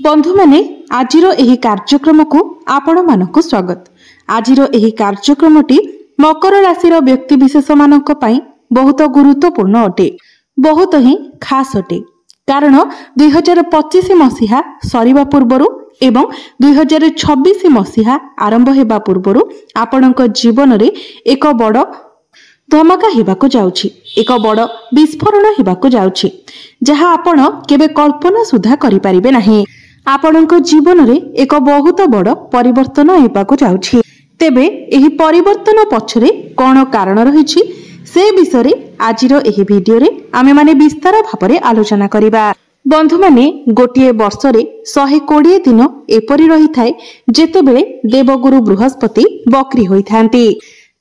बंधु माने आजिर एही कार्यक्रम को आपण मानकु स्वागत। आजिर एही कार्यक्रमटी मकर राशिर व्यक्ति विशेष मानक पई बहुत गुरुत्वपूर्ण अटे, बहुत ही खास अटे। कारण 2025 मसीहा सरीबा पूर्वरु एवं 2026 मसीहा आरंभ हेबा पूर्वरु आपणक जीवन रे एक बड़ धमाका हेबाको जाउछि, एक बड़ विस्फोरण हेबाको जाउछि, जहा आपण केबे कल्पना सुधा करि परिबे नाही। आपणक जीवन रे एक बहुत बड़ परिवर्तन हेबाको जाउछि। तेबे एही परिवर्तन पछरे कोन कारण रहिछि से विषय रे आजिर एही वीडियो रे आमे माने विस्तार भाबरे आलोचना करिबा। बंधु माने गोटिए वर्ष रे 120 दिन एपरि रही थाए जेतेबेले देवगुरु बृहस्पति बकरी होइथांती।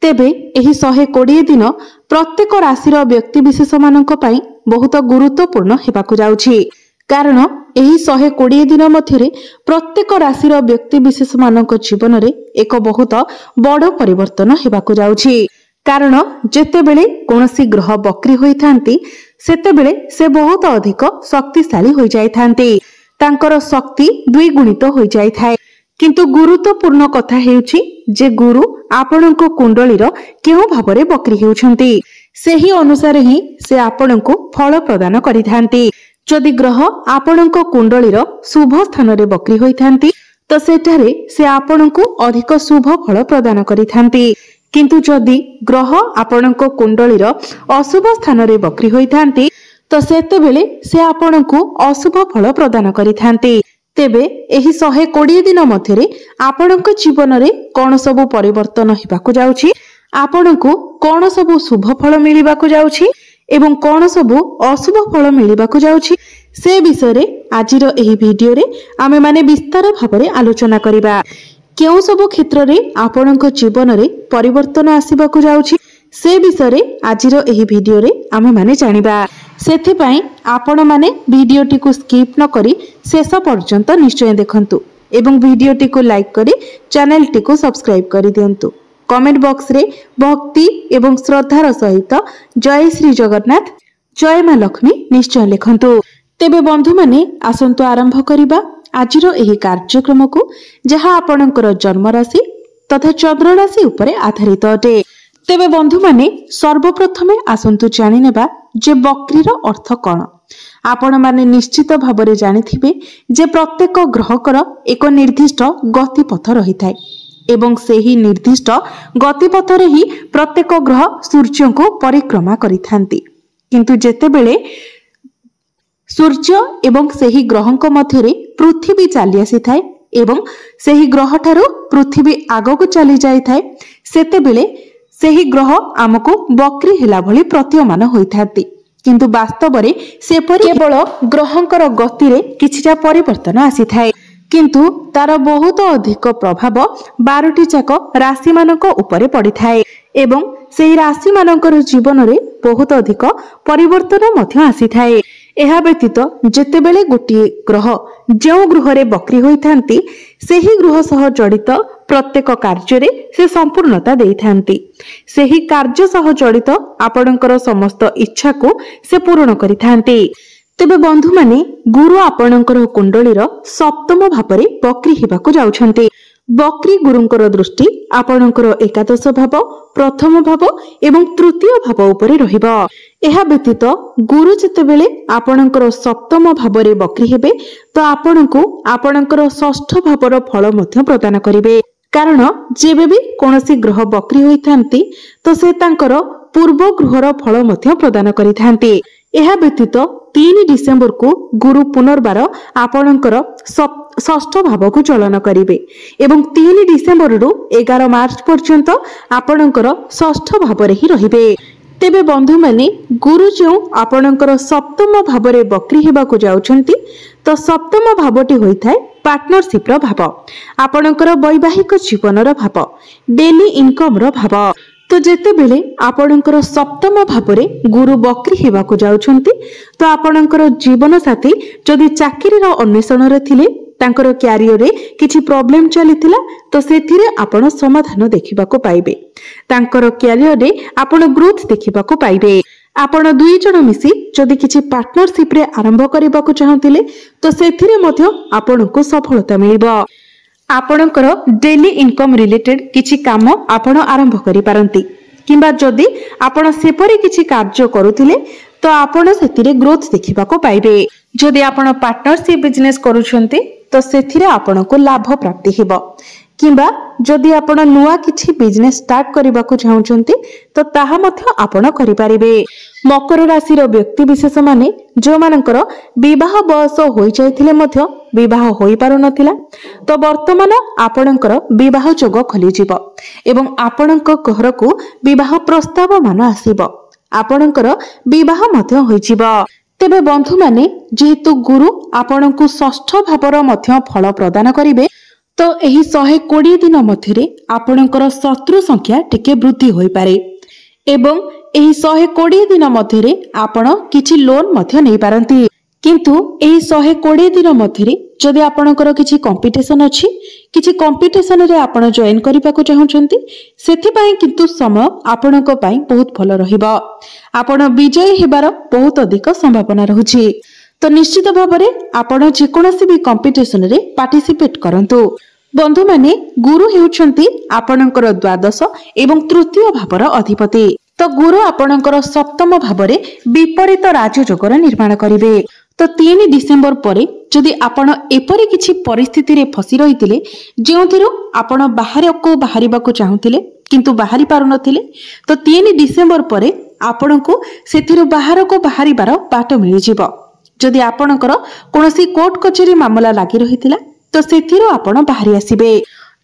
तेबे एही 120 दिन प्रत्येक राशिर व्यक्ति विशेष मानक पई बहुत गुरुत्वपूर्ण हेबाको जाउछि। कारण एही 120 दिन मध्यरे प्रत्येक राशिर व्यक्ति विशेष मानक जीवन रे एक बहुत बड़ परिवर्तन हेबाको जाउछि। कारण जेतेबेले कोनोसी ग्रह बकरी होइथांती सेतेबेले से बहुत अधिक शक्तिशाली होई जायथांती, तांकर शक्ति द्विगुणित होई जायथाय। किंतु गुरुत्वपूर्ण कथा हेउछि जे गुरु आपणको कुंडलीर केउ भाबरे बकरी हेउछंती सेही अनुसार ही से आपणको फल प्रदान करिथांती। जदि ग्रह आपणको कुंडलीर शुभ स्थान रे बकरी होइथांती तो सेठारे से आपणको अधिक शुभ फल प्रदान करिथांती। किंतु जदि ग्रह आपणको कुंडलीर अशुभ स्थान रे बकरी होइथांती तो सेतेबेले से आपणको अशुभ फल प्रदान करिथांती। तेबे एही 120 दिन मध्यरे आपणको जीवन रे कोन सबु परिवर्तन हेबाको जाउछि, आपणको कोन सबु शुभ फल मिलिबाको जाउछि एवं कोन सबु अशुभ फल मिलिबाको जाउछि से विषय रे आजिर एही वीडियो रे आमे माने विस्तार भाबरे आलोचना करिबा। केउ सबु क्षेत्र रे आपणको जीवन रे परिवर्तन आसीबाको जाउछि से विषय रे आजिर एही वीडियो रे आमे माने जानिबा। सेथि पई आपण माने वीडियोटी को स्किप न करी शेष पर्यंत निश्चय देखंतु एवं वीडियोटी को लाइक करी चैनलटी को सब्सक्राइब करि दियंतु। कमेंट बॉक्स रे भक्ति एवं श्रद्धार सहित जय श्री जगन्नाथ जय मां लक्ष्मी निश्चय लिखंतु। तेबे बंधु माने आसंतु आरंभ करिबा आजिर एही कार्यक्रम को, जहा आपणकर जन्म राशि तथा चंद्र राशि उपरे आधारित अटे। तेबे बंधु माने सर्वप्रथमे आसंतु जानि नेबा जे बकरीर अर्थ कोन। आपण माने निश्चित भाबरे जानिथिबे जे प्रत्येक ग्रहकर एक निर्दिष्ट गतिपथ रहिथाय एवं सेही निर्दिष्ट गतिपथ रे ही प्रत्येक ग्रह सूर्य को परिक्रमा करिथांती। किंतु जेतेबेले सूर्य एवं सेही ग्रहक मध्यरे पृथ्वी चली आसीथाय एवं सेही ग्रह ठारू पृथ्वी आगको चली जाइथाय सेतेबेले सेही ग्रह आमको बकरी हेला भली प्रतीयमान होइथांती। किंतु वास्तव रे सेपरि केवल ग्रहंकर गति रे किछिटा परिवर्तन आसीथाय, किंतु तार बहुत अधिक प्रभाव 12टी जाक राशि मानक उपरे पड़िथाय एवं सेही राशि मानकर जीवन रे बहुत अधिक परिवर्तन मध्य आसीथाय। एहा व्यतीत जेतेबेले गोटिए ग्रह जो गृह रे बकरी होइथांती सेही गृह सह जड़ित प्रत्येक कार्य रे से संपूर्णता देइथांती। सेही कार्य सह जड़ित आपणकर समस्त इच्छा को से पूर्ण करिथांती। तेबे बंधु माने गुरु आपणकर कुंडलीर सप्तम भावरे बकरी हेबाको जाउछंती। बकरी गुरुंकर दृष्टि आपणकर एकादश भाव, प्रथम भाव एवं तृतीय भाव उपरे रहिबा। एहा व्यतीत गुरु जेतेबेले आपणकर सप्तम भावरे बकरी हेबे तो आपणको आपणकर षष्ठ भावर फल मध्य प्रदान करिवे। कारण जेबे भी कोनोसी ग्रह बकरी होइथांती तो से तांकर पूर्व ग्रहर फल मध्य प्रदान करिथांती। एहा व्यतीत 3 डिसेंबर को गुरु पुनर्बार आपणकर षष्ठ भाव को चलन करिवे एवं 3 डिसेंबर रु 11 मार्च पर्यंत आपणकर षष्ठ भाव रे ही रहिबे। तेबे बंधु माने गुरु जो आपणकर सप्तम भाव रे बकरी हेबाको जाउछंती तो सप्तम भावटी होइथाय पार्टनरशिप रो भाव, आपणकर वैवाहिक जीवन रो भाव, डेली इनकम रो भाव। तो जेतेबेले आपणकर सप्तम भावरे गुरु बकरी हेबाको जाउछंती तो आपणकर जीवन साथी जदि चाकरीर अन्वेषण रे थिले तांकर क्यारियर रे किछि प्रॉब्लम चलिथिला तो सेथिरे आपण समाधान देखिबाको पाइबे। तांकर क्यारियर रे आपण ग्रोथ देखिबाको पाइबे। आपण दुई जण मिसी जदि किछि पार्टनरशिप रे आरंभ करबा को चाहतिले तो सेथिरे मध्य आपनको सफलता मिलिबो। आपणकर डेली इनकम रिलेटेड किछि काम आपण आरंभ करि पारंती किंबा जदि आपण सेपरि किछि कार्य करूथिले तो आपण सेतिरे ग्रोथ देखिबा को पाइबे। जदि आपण पार्टनरशिप बिजनेस करूछंती तो सेथिरे आपनको लाभ प्राप्ति हेबो किंबा जदि आपण नुआ किछि बिजनेस स्टार्ट करबा को चाहउछंती तो ताहा मध्य आपण करि पारिबे। मकर राशि रो व्यक्ति विशेष माने जो मानकर विवाह बयस होई जायथिले मध्य विवाह होई पारु नथिला तो वर्तमान आपणकर विवाह जोग खोली जिवो एवं आपणक घर को विवाह प्रस्ताव मान आसीबो, आपणकर विवाह मध्य होई जिवो। तेबे बंधु माने जेहेतु गुरु आपणकु षष्ठ भावर मध्य फल प्रदान करिवे तो एही 120 दिन मध्यरे आपणकर शत्रु संख्या टिके वृद्धि होई पारे एवं एही 120 दिन मध्यरे आपण किछि लोन मध्य नै पारंती। किंतु एही 120 दिन मध्यरे जदि आपणकर किछि कंपटीशन अछि, किछि कंपटीशन रे आपण जॉइन करिबा को चाहउछंती सेथि पई किंतु समय आपणक पई बहुत भलो रहिबो। आपण विजयी हेबार बहुत अधिक संभावना रहुछि तो निश्चित भाबरे आपण जे कोनोसी भी कंपटीशन रे पार्टिसिपेट करंतु। बंधु माने गुरु हेउछंती आपणकर द्वादश एवं तृतीय भावर अधिपति तो गुरु आपणकर सप्तम भावरे विपरीत राजयोगर निर्माण करिवे। तो 3 डिसेंबर परे जदि आपण एपरि किछि परिस्थिति रे फसी रहितिले जेउथिरु आपण बाहर को बाहरिबा को चाहुतिले किंतु बाहरी पारु नथिले तो 3 डिसेंबर परे आपणको सेथिरु बाहर को बाहरिबार बाट मिलि जिवो। जदि आपणकर कोनोसी कोर्ट कचेरी मामला लागि रहितिला तो सेथिरु आपण बाहरी आसीबे।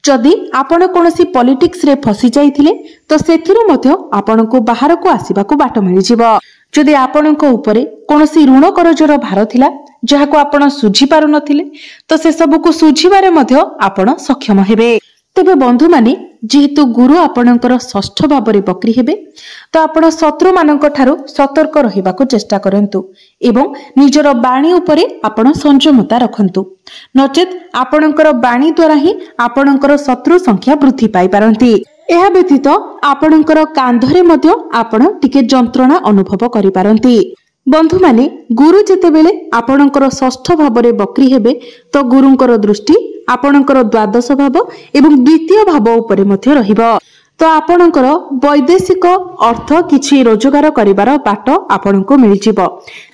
जदि आपण कोनोसी पॉलिटिक्स रे फसी जाइथिले तो सेथिरु मध्य आपणको बाहर को आसीबा को बाट मिलि जिवो। जदि आपणको ऊपरे कोनोसी ऋण करजर भार थिला जहाको आपण सुझी पारु नथिले तो से सब को सुझीबारे मध्य आपण सक्षम हेबे। तेबे बंधु माने जेहेतु गुरु आपणकर षष्ठ भावरे बक्री हेबे तो आपण शत्रु मानक ठारू सतर्क रहिबा को चेष्टा करंतु एवं निजर बाणी उपरे आपण संयमता रखंतु नचेत आपणकर बाणी द्वारा ही आपणकर शत्रु संख्या वृद्धि पाई पारंती। एहा व्यतीत आपणकर कांधरे मध्य आपण टिके जंत्रणा अनुभव करि पारंती। बंधु माने गुरु जेतेबेले आपणकर षष्ठ भावरे बक्री हेबे तो गुरुंकर दृष्टि आपणकर द्वादश भाव एवं द्वितीय भाव उपरे मध्य रहिबो तो आपणकर वैदेशिक अर्थ किछि रोजगार करिवार बाट आपणको मिलि जिवो।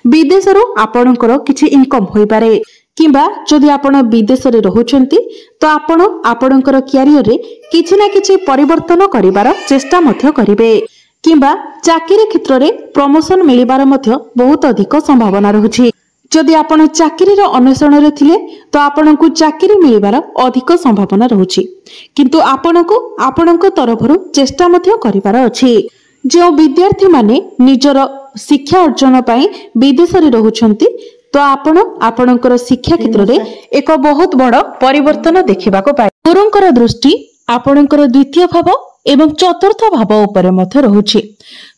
विदेशरु आपणकर किछि इनकम होई पारे किंबा जदि आपण विदेश रे रहुचंती तो आपण आपणकर करियर रे किछि ना किछि परिवर्तन करिवार चेष्टा मध्य करिवे किंबा चाकरी क्षेत्र रे प्रमोशन मिलिबार मध्य बहुत अधिक संभावना रहुछि। जदि आपण चाकरी रो अन्वेषण रे थिले तो आपणको चाकरी मिलिबार अधिक संभावना रहुछि किंतु आपणको आपणको तरफरु चेष्टा मध्य करिवार अछि। जो विद्यार्थी माने निजर शिक्षा अर्जन पई विदेश रे रहुचंती तो आपण आपणकर शिक्षा क्षेत्र रे एक बहुत बड़ परिवर्तन देखिबा को पाए। गुरुंकर दृष्टि आपणकर द्वितीय भाव एवं चतुर्थ भाव उपरे मध्य रहुछि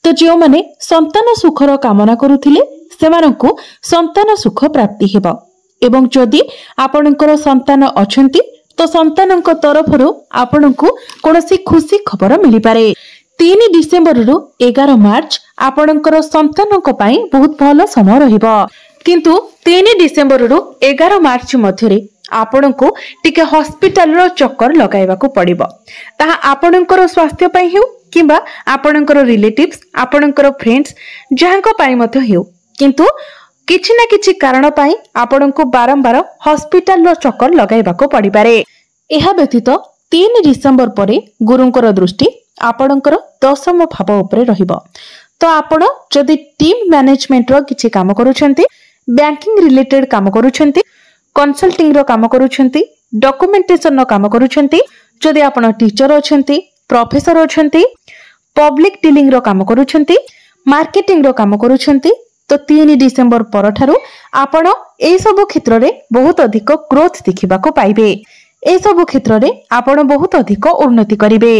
तो जो माने संतान सुखर कामना करुथिले सेमानंकु संतान सुख प्राप्ति हेबो एवं जदि आपणकर संतान अछंती तो संतानंक तरफरु आपणकु कोनोसी खुशी खबर मिलि पारे। 3 डिसेंबर रु 11 मार्च आपणकर संतानंक पई बहुत भलो समय रहिबो किंतु 3 डिसेंबर रु 11 मार्च मध्यरे आपणको टिके हॉस्पिटल रो चक्कर लगाइबा को पड़िबो। ताहा आपणकर स्वास्थ्य पई हेउ किंबा आपणकर रिलेटिव्स आपणकर फ्रेंड्स जहांको पई मध्य हेउ किंतु किछि ना किछि कारण पई आपणको बारंबार हॉस्पिटल रो चक्कर लगाइबा को पड़ि पारे। एहा व्यतीत 3 डिसेंबर परे गुरुंकर दृष्टि आपणकर दशम भाव उपरे रहिबो तो आपण जदि टीम मैनेजमेंट रो किछि काम करूछंती, बैंकिंग रिलेटेड काम करूछंती, कंसल्टिंग रो काम करूछंती, डॉक्यूमेंटेशन रो काम करूछंती, जदि आपण टीचर अछंती, प्रोफेसर अछंती, पब्लिक डीलिंग रो काम करूछंती, मार्केटिंग रो काम करूछंती तो 3 डिसेंबर परठारु आपण ए सब क्षेत्र रे बहुत अधिक ग्रोथ देखिबा को पाइबे। ए सब क्षेत्र रे आपण बहुत अधिक उन्नति करिवे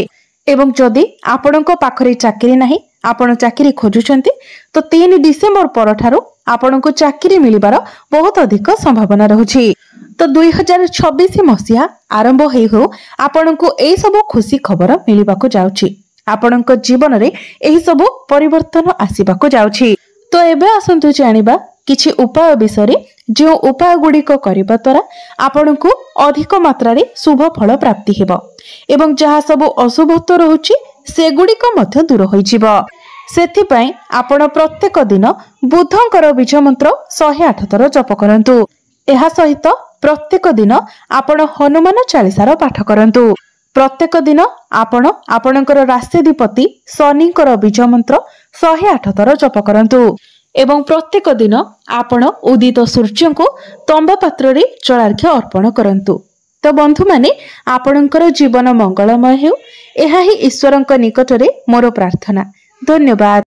एवं जदि आपणको पाखरे चाकरी नाही आपण चाकरी खोजुछंती तो 3 डिसेंबर परठारु आपणको चाकरी मिलिबार बहुत अधिक संभावना रहुछि। तो 2026 मसिया आरंभ हेइ हो आपणको ए सब खुशी खबर मिलिबा को जाउछि। ଆପଣଙ୍କ ଜୀବନରେ ଏହି ସବୁ ପରିବର୍ତ୍ତନ ଆସିବାକୁ ଯାଉଛି। ତ ଏବେ ଆସନ୍ତୁ ଜାଣିବା କିଛି ଉପାୟ ବିଷୟରେ, ଯେଉଁ ଉପାୟ ଗୁଡ଼ିକ କରିବା ଦ୍ୱାରା ଆପଣଙ୍କୁ ଅଧିକ ମାତ୍ରାରେ ଶୁଭ ଫଳ ପ୍ରାପ୍ତି ହେବ ଏବଂ ଯାହା ସବୁ ଅଶୁଭତ୍ୱ ରହୁଛି ସେଗୁଡ଼ିକ ମଧ୍ୟ ଦୂର ହୋଇଯିବ। ସେଥିପାଇଁ ଆପଣ ପ୍ରତ୍ୟେକ ଦିନ ବୁଧଙ୍କର ବୀଜ ମନ୍ତ୍ର 108 ଥର ଜପ କରନ୍ତୁ। ଏହା ସହିତ ପ୍ରତ୍ୟେକ ଦିନ ଆପଣ ହନୁମାନ ଚାଳିସାର ପାଠ କରନ୍ତୁ। ପ୍ରତ୍ୟେକ ଦିନ ଆପଣ ଆପଣଙ୍କର ରାଶିଧିପତି ଶନିଙ୍କର ବୀଜ ମନ୍ତ୍ର 108 ଥର ଜପ କରନ୍ତୁ ଏବଂ ପ୍ରତ୍ୟେକ ଦିନ ଆପଣ ଉଦିତ ସୂର୍ଯ୍ୟଙ୍କୁ ତମ୍ବା ପାତ୍ରରେ ଜଳାର୍ଘ୍ୟ ଅର୍ପଣ କରନ୍ତୁ। ତ ବନ୍ଧୁମାନେ, ଆପଣଙ୍କର ଜୀବନ ମଙ୍ଗଳମୟ ହେଉ, ଏହା ହିଁ ଈଶ୍ୱରଙ୍କ ନିକଟରେ ମୋର ପ୍ରାର୍ଥନା। ଧନ୍ୟବାଦ।